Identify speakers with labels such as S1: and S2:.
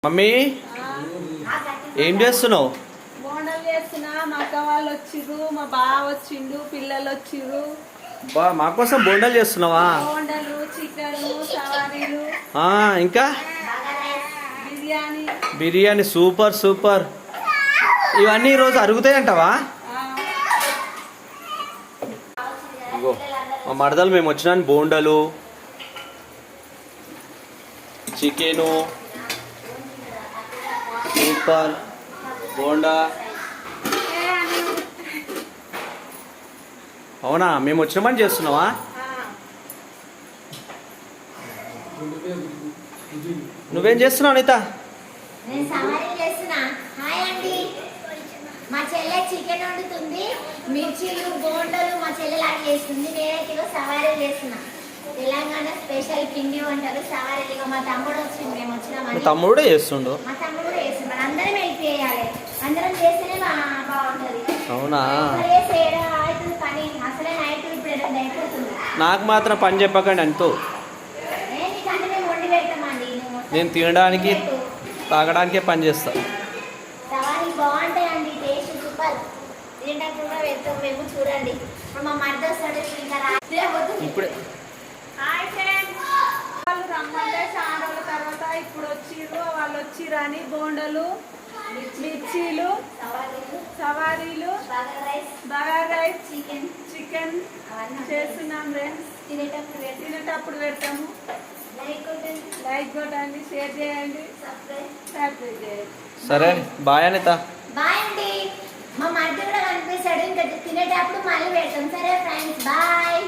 S1: Mummy ఏం చేస్తున్నావు?
S2: బోండాలు చేస్తున్నా. మా అక్క వాళ్ళు వచ్చిర్రు, మా బావ వచ్చిండు, పిల్లలు వచ్చిర్రు.
S1: మా కోసం బోండాలు చేస్తున్నావా?
S2: బోండాలు, చికెన్, సవారీలు,
S1: ఇంకా
S2: బిర్యానీ.
S1: Biryani super super. ఇవన్నీ ఈరోజు అరుగుతాయంటావా? ఇగో మా మరదలు మేము వచ్చినా బోండాలు, చికెను సూపర్, బోండా. అవునా, మేము వచ్చినామని చేస్తున్నావా? నువ్వేం చేస్తున్నావు అనిత?
S3: నేను సవారీ చేస్తున్నా. హాయ్ అండి, మా చెల్లె చికెన్ వండుతుంది, మిర్చీలు బోండలు మా చెల్లె లాగా చేస్తుంది. నేనైతే సవారీ చేస్తున్నా. తెలంగాణ స్పెషల్ పిండి వంటలు సవారీలు. మా తమ్ముడు వచ్చింది, మేము వచ్చినామని.
S1: తమ్ముడు కూడా చేస్తుండు.
S3: మా తమ్ముడు కూడా చేస్తున్నాడు. అందరం హెల్ప్ చేయాలి, అందరం చేస్తేనే బాగుంటుంది.
S1: అవునా,
S3: పని అసలే నైట్ ఇప్పుడు అయిపోతుంది.
S1: నాకు మాత్రం పని చెప్పకండి అంటూ.
S3: మేము వండి పెడతామండి.
S1: నేను తినడానికి తాగడానికే పని చేస్తా.
S3: సవారీ బాగుంటాయండి, టేస్ట్ సూపర్. తినడానికి కూడా వెళ్తాం మేము. చూడండి ఇప్పుడు మా మధ్య వస్తాడు.
S1: ఇప్పుడే
S2: హాయ్ ఫ్రెండ్స్, వాళ్ళు రమ్మంటే చాలా రోజుల తర్వాత ఇప్పుడు వచ్చిర్రు. వాళ్ళు వచ్చిరని బోండలు, మిర్చీలు, సవారీలు, బగార్ రైస్, చికెన్ చేస్తున్నాం ఫ్రెండ్స్. తినేటప్పుడు పెడతాము. లైక్ కొట్టండి, షేర్ చేయండి, సబ్స్క్రైబ్ చేయండి.
S1: సరే, బాయ్ అనిత.
S3: బాయ్ అండి. మా మధ్య కూడా కనిపిస్తాడు. ఇంకా తినేటప్పుడు మళ్ళీ పెడతాం. సరే ఫ్రెండ్స్, బాయ్.